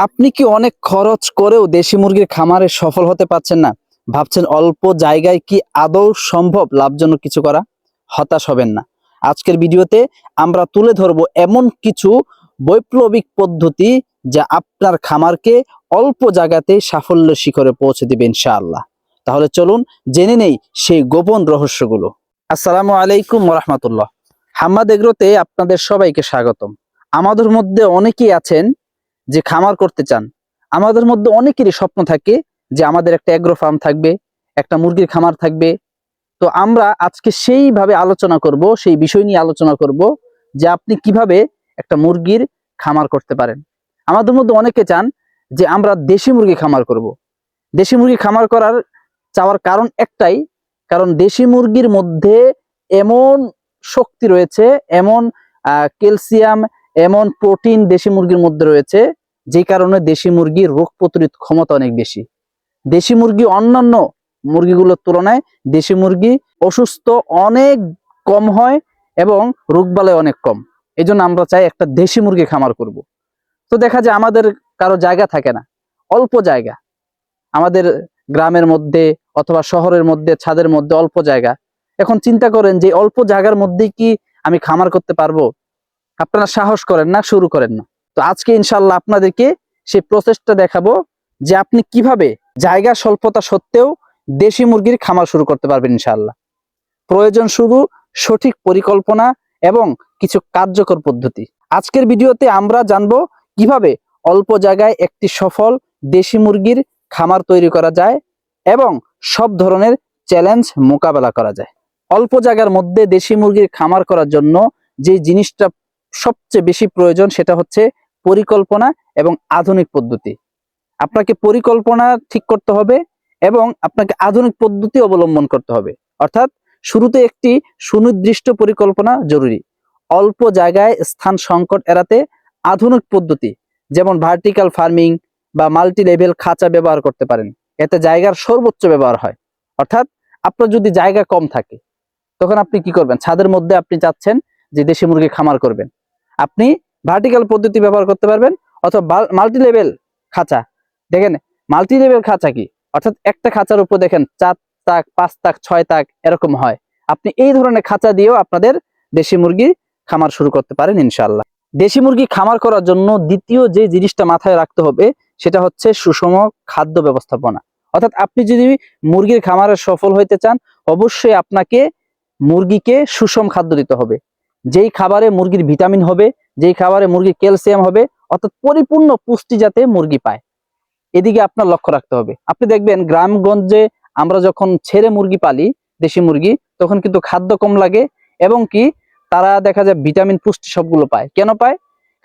আপনি কি অনেক খরচ করেও দেশি মুরগির খামারে সফল হতে পারছেন না? ভাবছেন অল্প জায়গায় কি আদৌ সম্ভব লাভজনক কিছু করা? হতাশ হবেন না। আজকের ভিডিওতে আমরা তুলে ধরবো এমন কিছু বৈপ্লবিক পদ্ধতি যা আপনার খামারকে অল্প জায়গাতে সাফল্যের শিখরে পৌঁছে দিবে ইনশাআল্লাহ। তাহলে চলুন জেনে নেই সেই গোপন রহস্যগুলো। আসসালামু আলাইকুম ওয়া রাহমাতুল্লাহ। হাম্মাদ এগ্রোতে আপনাদের সবাইকে স্বাগতম। আমাদের মধ্যে অনেকেই আছেন যে খামার করতে চান। আমাদের মধ্যে অনেকেরই স্বপ্ন থাকে যে আমাদের একটা এগ্রো ফার্ম থাকবে, একটা মুরগির খামার থাকবে। তো আমরা আজকে সেইভাবে আলোচনা করব, সেই বিষয় নিয়ে আলোচনা করব যে আপনি কিভাবে একটা মুরগির খামার করতে পারেন। আমাদের মধ্যে অনেকে চান যে আমরা দেশি মুরগি খামার করব। দেশি মুরগি খামার করার চাওয়ার কারণ একটাই, কারণ দেশি মুরগির মধ্যে এমন শক্তি রয়েছে, এমন ক্যালসিয়াম, এমন প্রোটিন দেশি মুরগির মধ্যে রয়েছে, যে কারণে দেশি মুরগির রোগ প্রতিরোধ ক্ষমতা অনেক বেশি। দেশি মুরগি অন্যান্য মুরগিগুলোর তুলনায় দেশি মুরগি অসুস্থ অনেক কম হয় এবং রোগবালাই অনেক কম। এই জন্য আমরা চাই একটা দেশি মুরগি খামার করব। তো দেখা যায় আমাদের কারো জায়গা থাকে না, অল্প জায়গা, আমাদের গ্রামের মধ্যে অথবা শহরের মধ্যে ছাদের মধ্যে অল্প জায়গা। এখন চিন্তা করেন যে অল্প জায়গার মধ্যেই কি আমি খামার করতে পারবো? আপনারা সাহস করেন না, শুরু করেন না। তো আজকে ইনশাল্লাহ আপনাদেরকে সেই প্রসেসটা দেখাবো যে আপনি কিভাবে জায়গা স্বল্পতা সত্ত্বেও দেশি মুরগির খামার শুরু করতে পারবেন ইনশাল্লাহ। প্রয়োজন শুধু সঠিক পরিকল্পনা এবং কিছু কার্যকর পদ্ধতি। আজকের ভিডিওতে আমরা জানবো কিভাবে অল্প জায়গায় একটি সফল দেশি মুরগির খামার তৈরি করা যায় এবং সব ধরনের চ্যালেঞ্জ মোকাবেলা করা যায়। অল্প জায়গার মধ্যে দেশি মুরগির খামার করার জন্য যে জিনিসটা সবচেয়ে বেশি প্রয়োজন সেটা হচ্ছে পরিকল্পনা এবং আধুনিক পদ্ধতি। আপনাকে পরিকল্পনা ঠিক করতে হবে এবং আপনাকে আধুনিক পদ্ধতি অবলম্বন করতে হবে। অর্থাৎ শুরুতে একটি সুনির্দিষ্ট পরিকল্পনা জরুরি। অল্প জায়গায় স্থান সংকট এড়াতে আধুনিক পদ্ধতি যেমন ভার্টিক্যাল ফার্মিং বা মাল্টি লেভেল খাঁচা ব্যবহার করতে পারেন। এতে জায়গার সর্বোচ্চ ব্যবহার হয়। অর্থাৎ আপনার যদি জায়গা কম থাকে তখন আপনি কি করবেন? ছাদের মধ্যে আপনি চাচ্ছেন যে দেশি মুরগি খামার করবেন, আপনি ভার্টিক্যাল পদ্ধতি ব্যবহার করতে পারবেন অথবা মাল্টি লেভেল খাঁচা। দেখেন মাল্টি লেভেল খাঁচা কি, অর্থাৎ একটা খাঁচার উপর দেখেন 4 তাক 5 তাক 6 তাক এরকম হয়। আপনি এই ধরনের খাঁচা দিয়েও আপনাদের দেশি মুরগি খামার শুরু করতে পারেন ইনশাআল্লাহ। দেশি মুরগি খামার করার জন্য দ্বিতীয় যে জিনিসটা মাথায় রাখতে হবে সেটা হচ্ছে সুষম খাদ্য ব্যবস্থাপনা। অর্থাৎ আপনি যদি মুরগির খামারে সফল হইতে চান অবশ্যই আপনাকে মুরগিকে সুষম খাদ্য দিতে হবে। যেই খাবারে মুরগির ভিটামিন হবে, যেই খাবারে মুরগির ক্যালসিয়াম হবে, অর্থাৎ পরিপূর্ণ পুষ্টি যাতে মুরগি পায়, এদিকে আপনার লক্ষ্য রাখতে হবে। আপনি দেখবেন গ্রামগঞ্জে আমরা যখন ছেড়ে মুরগি পালি দেশি মুরগি, তখন কিন্তু খাদ্য কম লাগে এবং কি তারা দেখা যায় ভিটামিন পুষ্টি সবগুলো পায়। কেন পায়?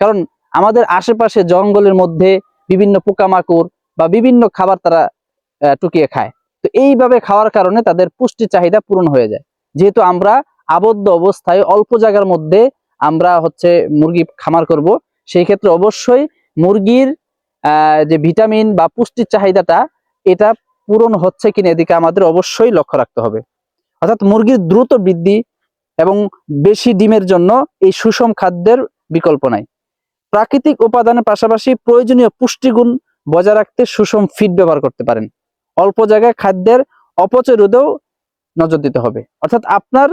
কারণ আমাদের আশেপাশে জঙ্গলের মধ্যে বিভিন্ন পোকামাকড় বা বিভিন্ন খাবার তারা টুকিয়ে খায়। তো এইভাবে খাওয়ার কারণে তাদের পুষ্টি চাহিদা পূরণ হয়ে যায়। যেহেতু আমরা আবদ্ধ অবস্থায় অল্প জায়গার মধ্যে আমরা মুরগি খামার করব, সেই ক্ষেত্রে অবশ্যই মুরগির যে ভিটামিন বা পুষ্টির চাহিদাটা এটা পূরণ হচ্ছে কিনা এদিকে আমাদের অবশ্যই লক্ষ্য রাখতে হবে। অর্থাৎ মুরগির দ্রুত বৃদ্ধি এবং বেশি ডিমের জন্য এই সুষম খাদ্যের বিকল্প নাই। প্রাকৃতিক উপাদানের পাশাপাশি প্রয়োজনীয় পুষ্টিগুণ বজায় রাখতে সুষম ফিড ব্যবহার করতে পারেন। অল্প জায়গায় খাদ্যের অপচয় রোধেও নজর দিতে হবে। অর্থাৎ আপনার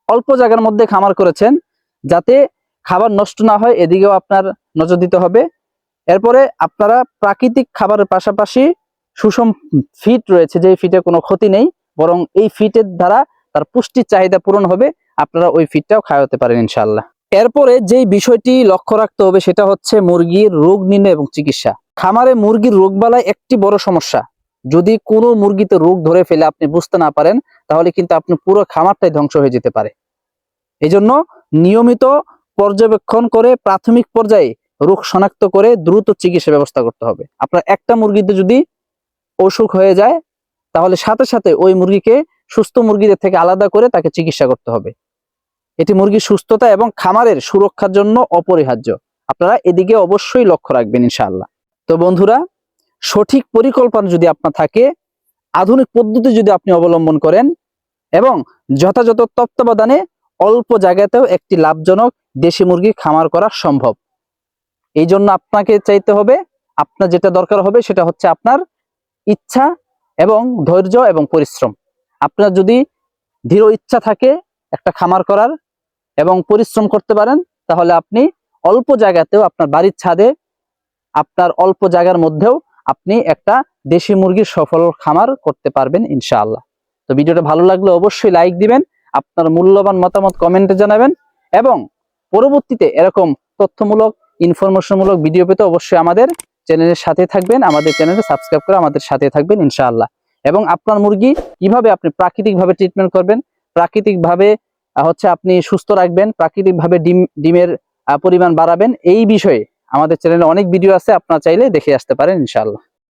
অল্প জায়গার মধ্যে খামার করেছেন, যাতে খাবার নষ্ট না হয় এদিকেও আপনার নজর দিতে হবে। এরপরে আপনারা প্রাকৃতিক খাবারের পাশাপাশি সুষম ফিড রয়েছে, যে ফিডে কোনো ক্ষতি নেই, বরং এই ফিডের দ্বারা তার পুষ্টির চাহিদা পূরণ হবে, আপনারা ওই ফিডটাও খাওয়াতে পারেন ইনশাআল্লাহ। এরপরে যেই বিষয়টি লক্ষ্য রাখতে হবে সেটা হচ্ছে মুরগির রোগ নির্ণয় এবং চিকিৎসা। খামারে মুরগির রোগবালাই একটি বড় সমস্যা। যদি কোনো মুরগিতে রোগ ধরে ফেলে আপনি বুঝতে না পারেন তাহলে কিন্তু আপনার পুরো খামারটাই ধ্বংস হয়ে যেতে পারে। এজন্য নিয়মিত পর্যবেক্ষণ করে প্রাথমিক পর্যায়ে রোগ শনাক্ত করে দ্রুত চিকিৎসা ব্যবস্থা করতে হবে। আপনার একটা মুরগিতে যদি অসুখ হয়ে যায় তাহলে সাথে সাথে ওই মুরগিকে সুস্থ মুরগিদের থেকে আলাদা করে তাকে চিকিৎসা করতে হবে। এটি মুরগির সুস্থতা এবং খামারের সুরক্ষার জন্য অপরিহার্য। আপনারা এদিকে অবশ্যই লক্ষ্য রাখবেন ইনশাআল্লাহ। তো বন্ধুরা, সঠিক পরিকল্পনা যদি আপনার থাকে, আধুনিক পদ্ধতি যদি আপনি অবলম্বন করেন এবং যথাযথ তত্ত্বাবধানে অল্প জায়গাতেও একটি লাভজনক দেশি মুরগি খামার করা সম্ভব। এই জন্য আপনাকে চাইতে হবে আপনার যেটা দরকার হবে সেটা হচ্ছে আপনার ইচ্ছা এবং ধৈর্য এবং পরিশ্রম। আপনার যদি দৃঢ় ইচ্ছা থাকে একটা খামার করার এবং পরিশ্রম করতে পারেন, তাহলে আপনি অল্প জায়গাতেও, আপনার বাড়ির ছাদে, আপনার অল্প জায়গার মধ্যেও আপনি একটা দেশি মুরগির সফল খামার করতে পারবেন ইনশাআল্লাহ। তো ভিডিওটা ভালো লাগলে অবশ্যই লাইক দিবেন, আপনার মূল্যবান মতামত কমেন্টে জানাবেন, এবং পরবর্তীতে এরকম তথ্যমূলক ইনফরমেশনমূলক ভিডিও পেতে অবশ্যই আমাদের চ্যানেলের সাথে থাকবেন, আমাদের চ্যানেলে সাবস্ক্রাইব করে আমাদের সাথে থাকবেন ইনশাআল্লাহ। এবং আপনার মুরগি কিভাবে আপনি প্রাকৃতিকভাবে ট্রিটমেন্ট করবেন, প্রাকৃতিকভাবে হচ্ছে আপনি সুস্থ রাখবেন, প্রাকৃতিকভাবে ডিমের পরিমাণ বাড়াবেন, এই বিষয়ে আমাদের চ্যানেলে অনেক ভিডিও আছে, আপনারা চাইলে দেখে আসতে পারেন ইনশাআল্লাহ।